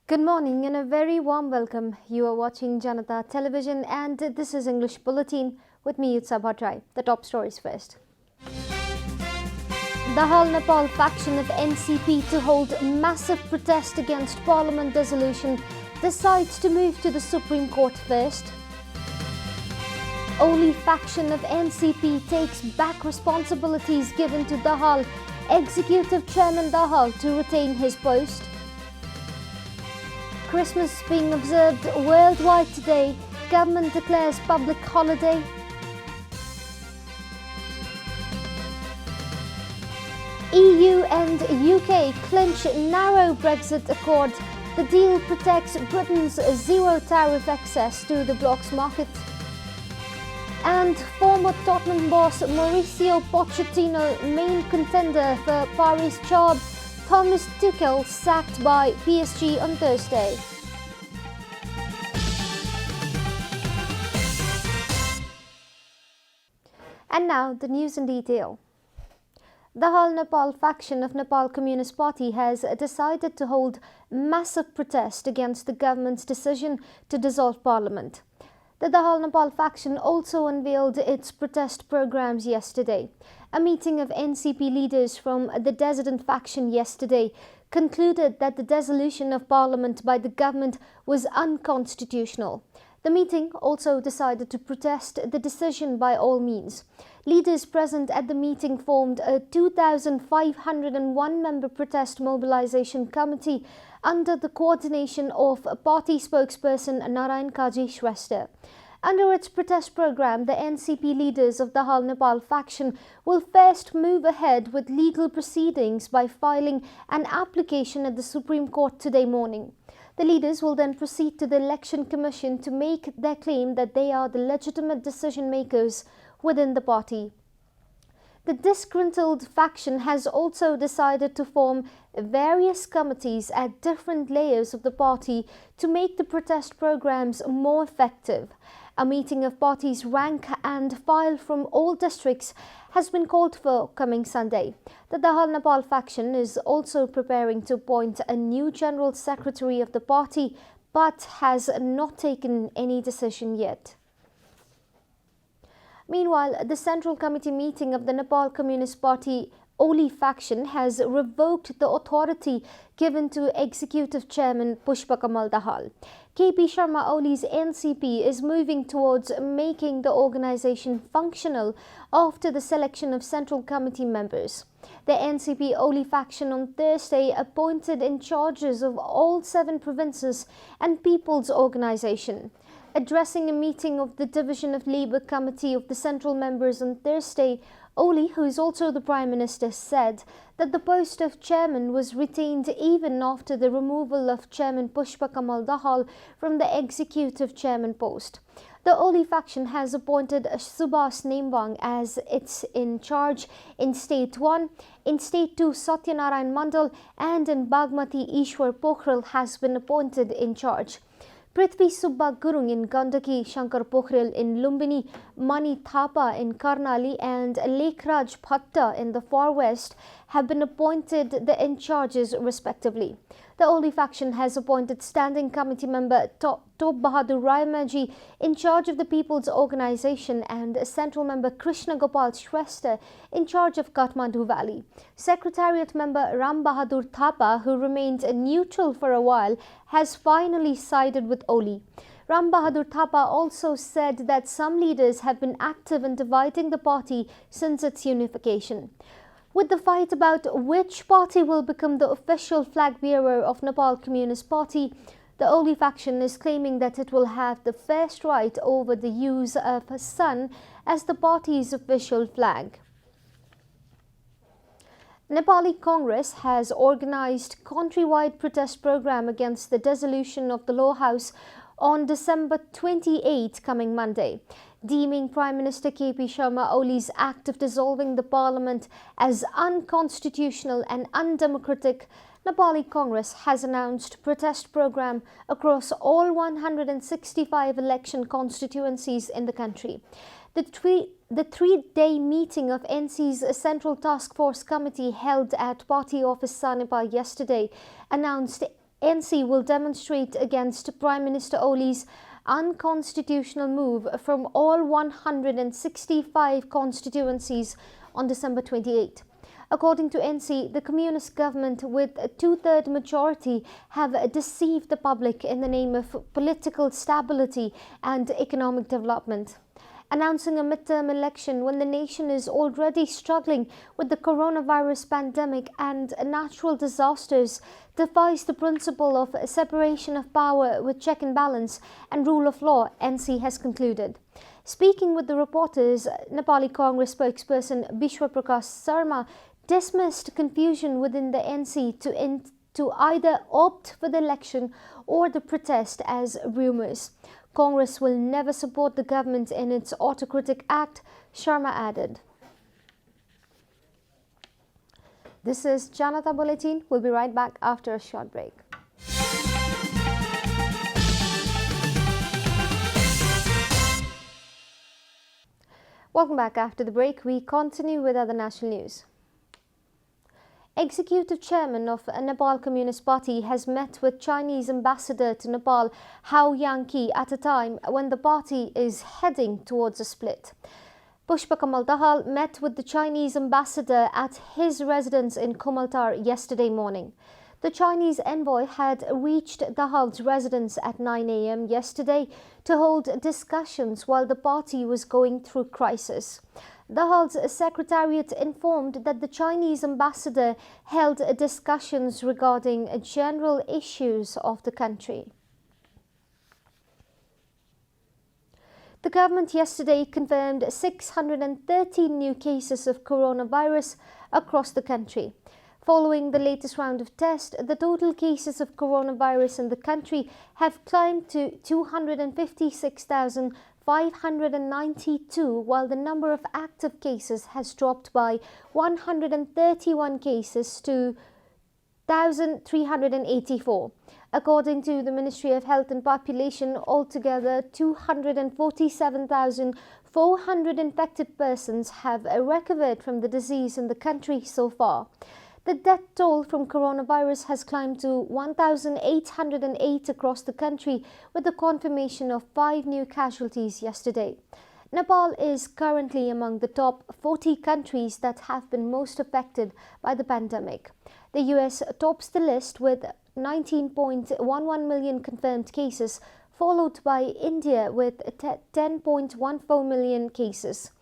Good morning and a very warm welcome. You are watching Janata Television and this is English Bulletin with me, Utsa Bhattrai. The top stories first. The Hal Nepal faction of NCP to hold massive protest against Parliament dissolution decides to move to the Supreme Court first. Oli faction of NCP takes back responsibilities given to Dahal. Executive Chairman Dahal to retain his post. Christmas being observed worldwide today. Government declares public holiday. EU and UK clinch narrow Brexit accord. The deal protects Britain's zero tariff access to the bloc's market. And former Tottenham boss Mauricio Pochettino, main contender for Paris' job, Thomas Tuchel sacked by PSG on Thursday. And now the news in detail. The Hal Nepal faction of Nepal Communist Party has decided to hold massive protest against the government's decision to dissolve parliament. The Dahal Nepal faction also unveiled its protest programs yesterday. A meeting of NCP leaders from the dissident faction yesterday concluded that the dissolution of parliament by the government was unconstitutional. The meeting also decided to protest the decision by all means. Leaders present at the meeting formed a 2,501-member protest mobilization committee under the coordination of party spokesperson Narayan Kaji Shrestha. Under its protest program, the NCP leaders of the Hal Nepal faction will first move ahead with legal proceedings by filing an application at the Supreme Court today morning. The leaders will then proceed to the Election Commission to make their claim that they are the legitimate decision makers within the party. The disgruntled faction has also decided to form various committees at different layers of the party to make the protest programs more effective. A meeting of party's rank and file from all districts has been called for coming Sunday. The Dahal Nepal faction is also preparing to appoint a new General Secretary of the party but has not taken any decision yet. Meanwhile, the Central Committee meeting of the Nepal Communist Party Oli faction has revoked the authority given to Executive Chairman Pushpakamal Dahal. KP Sharma Oli's NCP is moving towards making the organization functional after the selection of Central Committee members. The NCP Oli faction on Thursday appointed in charges of all 7 provinces and People's Organization. Addressing a meeting of the Division of Labour Committee of the Central members on Thursday, Oli, who is also the Prime Minister, said that the post of chairman was retained even after the removal of Chairman Pushpakamal Dahal from the Executive Chairman post. The Oli faction has appointed Subhas Nembang as its in charge in State 1, in State 2 Satyanarayan Mandal, and in Bagmati Ishwar Pokhrel has been appointed in charge. Prithvi Subba Gurung in Gandaki, Shankar Pokhrel in Lumbini, Mani Thapa in Karnali and Lekhraj Bhatta in the Far West have been appointed the in charges respectively. The Oli faction has appointed Standing Committee member Top Bahadur Rayamaji in charge of the People's Organization and Central member Krishna Gopal Shrestha in charge of Kathmandu Valley. Secretariat member Ram Bahadur Thapa, who remained neutral for a while, has finally sided with Oli. Ram Bahadur Thapa also said that some leaders have been active in dividing the party since its unification. With the fight about which party will become the official flag bearer of Nepal Communist Party, the Oli faction is claiming that it will have the first right over the use of sun as the party's official flag. Nepali Congress has organized countrywide protest program against the dissolution of the Law House on December 28 coming Monday. Deeming Prime Minister KP Sharma Oli's act of dissolving the parliament as unconstitutional and undemocratic, Nepali Congress has announced protest program across all 165 election constituencies in the country. The three-day meeting of NC's Central Task Force Committee held at Party Office Sanepa yesterday announced NC will demonstrate against Prime Minister Oli's unconstitutional move from all 165 constituencies on December 28. According to NC, the communist government with a two-third majority have deceived the public in the name of political stability and economic development. Announcing a midterm election when the nation is already struggling with the coronavirus pandemic and natural disasters defies the principle of separation of power with check and balance and rule of law, NC has concluded. Speaking with the reporters, Nepali Congress spokesperson Sarma dismissed confusion within the NC to either opt for the election or the protest as rumours. Congress will never support the government in its autocratic act, Sharma added. This is Janata Bulletin. We'll be right back after a short break. Welcome back after the break. We continue with other national news. Executive Chairman of Nepal Communist Party has met with Chinese Ambassador to Nepal, Hao Yang-ki, at a time when the party is heading towards a split. Poush Dahal met with the Chinese Ambassador at his residence in Komaltar yesterday morning. The Chinese envoy had reached Dahal's residence at 9 a.m. yesterday to hold discussions while the party was going through crisis. Dahal's secretariat informed that the Chinese ambassador held discussions regarding general issues of the country. The government yesterday confirmed 613 new cases of coronavirus across the country. Following the latest round of tests, the total cases of coronavirus in the country have climbed to 256,592, while the number of active cases has dropped by 131 cases to 1,384. According to the Ministry of Health and Population, altogether 247,400 infected persons have recovered from the disease in the country so far. The death toll from coronavirus has climbed to 1,808 across the country, with the confirmation of 5 new casualties yesterday. Nepal is currently among the top 40 countries that have been most affected by the pandemic. The US tops the list with 19.11 million confirmed cases, followed by India with 10.14 million cases.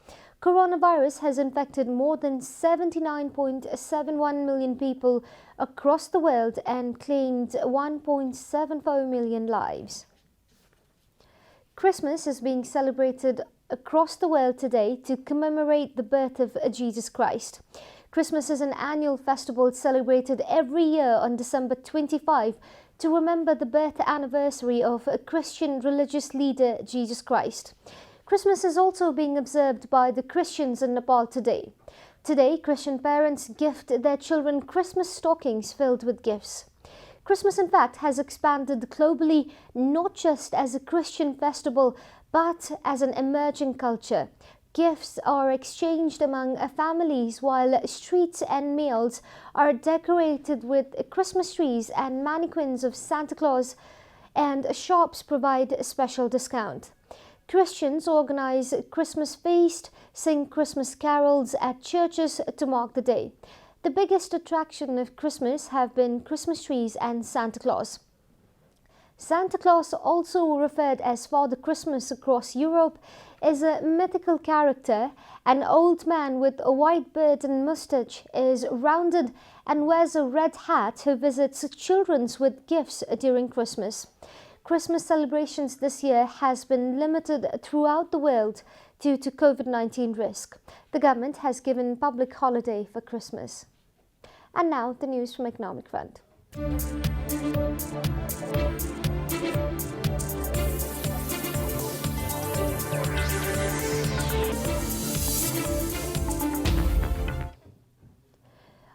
Coronavirus has infected more than 79.71 million people across the world and claimed 1.74 million lives. Christmas is being celebrated across the world today to commemorate the birth of Jesus Christ. Christmas is an annual festival celebrated every year on December 25 to remember the birth anniversary of a Christian religious leader, Jesus Christ. Christmas is also being observed by the Christians in Nepal today. Today, Christian parents gift their children Christmas stockings filled with gifts. Christmas, in fact, has expanded globally not just as a Christian festival, but as an emerging culture. Gifts are exchanged among families while streets and malls are decorated with Christmas trees and mannequins of Santa Claus, and shops provide a special discount. Christians organize Christmas feast, sing Christmas carols at churches to mark the day. The biggest attraction of Christmas have been Christmas trees and Santa Claus. Santa Claus, also referred as Father Christmas across Europe, is a mythical character. An old man with a white beard and moustache is rounded and wears a red hat who visits children with gifts during Christmas. Christmas celebrations this year has been limited throughout the world due to COVID-19 risk. The government has given public holiday for Christmas. And now the news from Economic Front.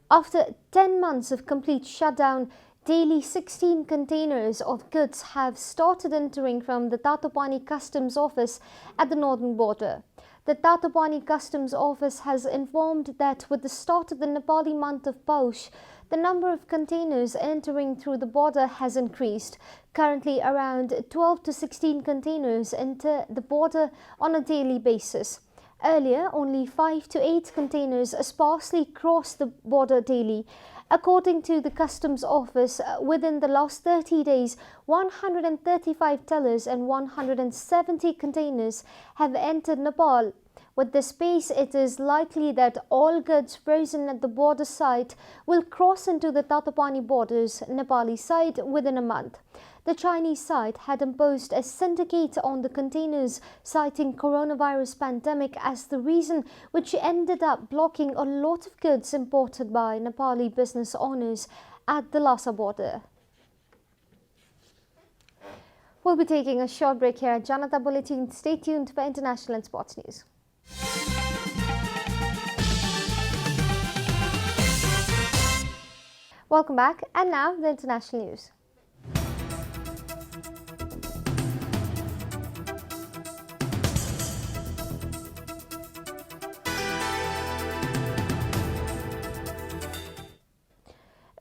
After 10 months of complete shutdown, daily 16 containers of goods have started entering from the Tatopani Customs Office at the northern border. The Tatopani Customs Office has informed that with the start of the Nepali month of Poush, the number of containers entering through the border has increased. Currently, around 12 to 16 containers enter the border on a daily basis. Earlier, only 5 to 8 containers sparsely crossed the border daily. According to the Customs Office, within the last 30 days, 135 tellers and 170 containers have entered Nepal. With this pace, it is likely that all goods frozen at the border site will cross into the Tatapani borders Nepali side within a month. The Chinese side had imposed a syndicate on the containers, citing coronavirus pandemic as the reason, which ended up blocking a lot of goods imported by Nepali business owners at the Lhasa border. We'll be taking a short break here at Janata Bulletin. Stay tuned for international and sports news. Welcome back, and now the international news.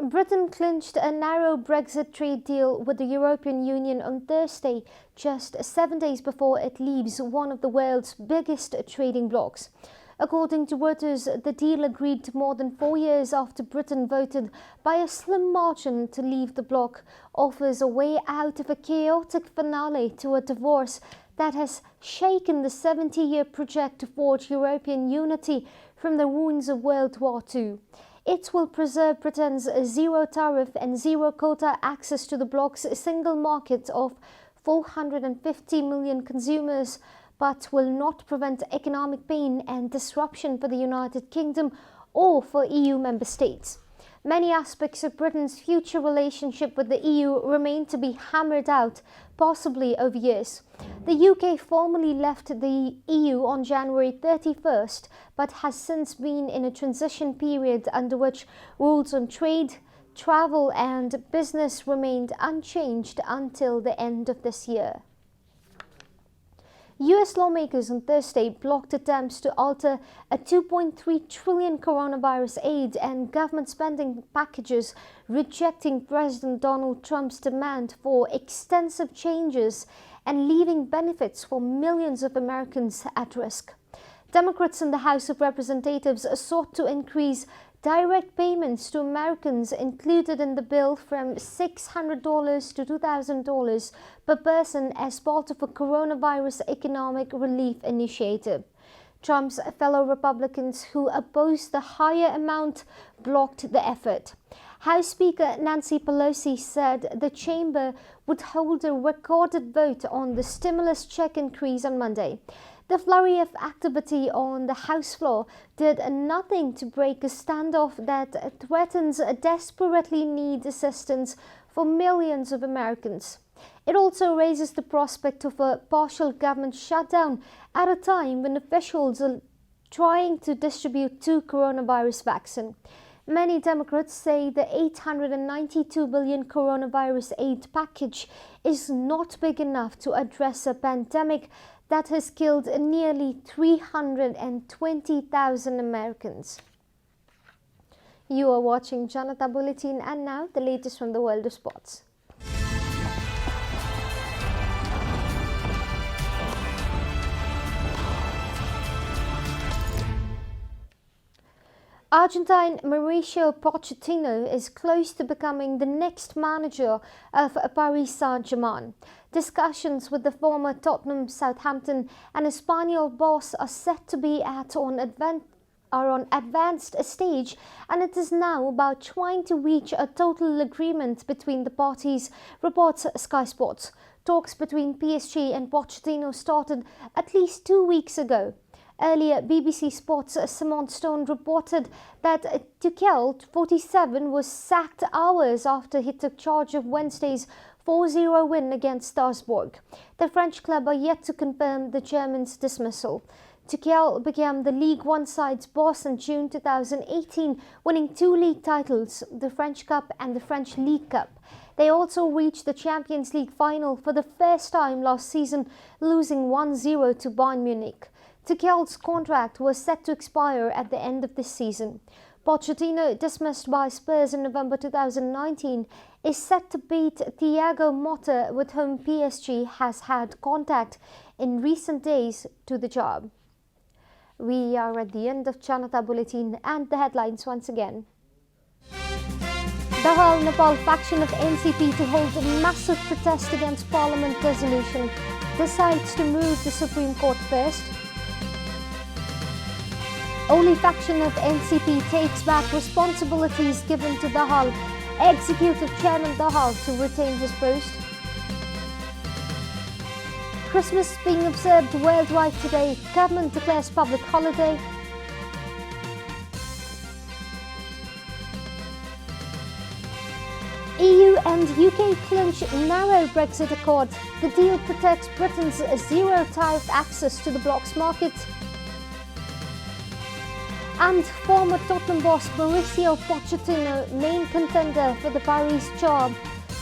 Britain clinched a narrow Brexit trade deal with the European Union on Thursday, just 7 days before it leaves one of the world's biggest trading blocs. According to Reuters, the deal agreed more than 4 years after Britain voted by a slim margin to leave the bloc offers a way out of a chaotic finale to a divorce that has shaken the 70-year project to forge European unity from the ruins of World War II. It will preserve Britain's zero tariff and zero quota access to the bloc's single market of 450 million consumers, but will not prevent economic pain and disruption for the United Kingdom or for EU member states. Many aspects of Britain's future relationship with the EU remain to be hammered out, possibly over years. The UK formally left the EU on January 31st, but has since been in a transition period under which rules on trade, travel and business remained unchanged until the end of this year. US lawmakers on Thursday blocked attempts to alter a $2.3 trillion coronavirus aid and government spending packages, rejecting President Donald Trump's demand for extensive changes and leaving benefits for millions of Americans at risk. Democrats in the House of Representatives sought to increase direct payments to Americans included in the bill from $600 to $2,000 per person as part of a coronavirus economic relief initiative. Trump's fellow Republicans who opposed the higher amount blocked the effort. House Speaker Nancy Pelosi said the chamber would hold a recorded vote on the stimulus check increase on Monday. The flurry of activity on the House floor did nothing to break a standoff that threatens desperately need assistance for millions of Americans. It also raises the prospect of a partial government shutdown at a time when officials are trying to distribute 2 coronavirus vaccines. Many Democrats say the $892 billion coronavirus aid package is not big enough to address a pandemic that has killed nearly 320,000 Americans. You are watching Janata Bulletin, and now the latest from the world of sports. Argentine Mauricio Pochettino is close to becoming the next manager of Paris Saint-Germain. Discussions with the former Tottenham, Southampton and Espanyol boss are set to be on advanced stage, and it is now about trying to reach a total agreement between the parties, reports Sky Sports. Talks between PSG and Pochettino started at least 2 weeks ago. Earlier, BBC Sports' Simon Stone reported that Tuchel, 47, was sacked hours after he took charge of Wednesday's 4-0 win against Strasbourg. The French club are yet to confirm the German's dismissal. Tuchel became the League One side's boss in June 2018, winning 2 league titles, the French Cup and the French League Cup. They also reached the Champions League final for the first time last season, losing 1-0 to Bayern Munich. Tuchel's contract was set to expire at the end of this season. Pochettino, dismissed by Spurs in November 2019, is set to beat Thiago Motta, with whom PSG has had contact in recent days, to the job. We are at the end of Janata Bulletin, and the headlines once again. Dahal Nepal faction of NCP to hold a massive protest against Parliament resolution, decides to move the Supreme Court first. Only faction of NCP takes back responsibilities given to Dahal, Executive Chairman Dahal to retain his post. Christmas being observed worldwide today, government declares public holiday. EU and UK clinch narrow Brexit accord. The deal protects Britain's zero tariff access to the bloc's market. And former Tottenham boss Mauricio Pochettino, main contender for the Paris job,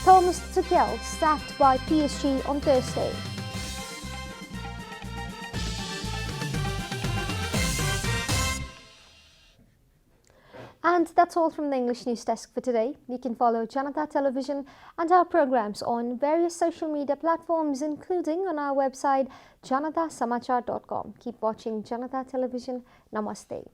Thomas Tuchel sacked by PSG on Thursday. And that's all from the English News Desk for today. You can follow Janata Television and our programs on various social media platforms, including on our website janatasamachar.com. Keep watching Janata Television. Namaste.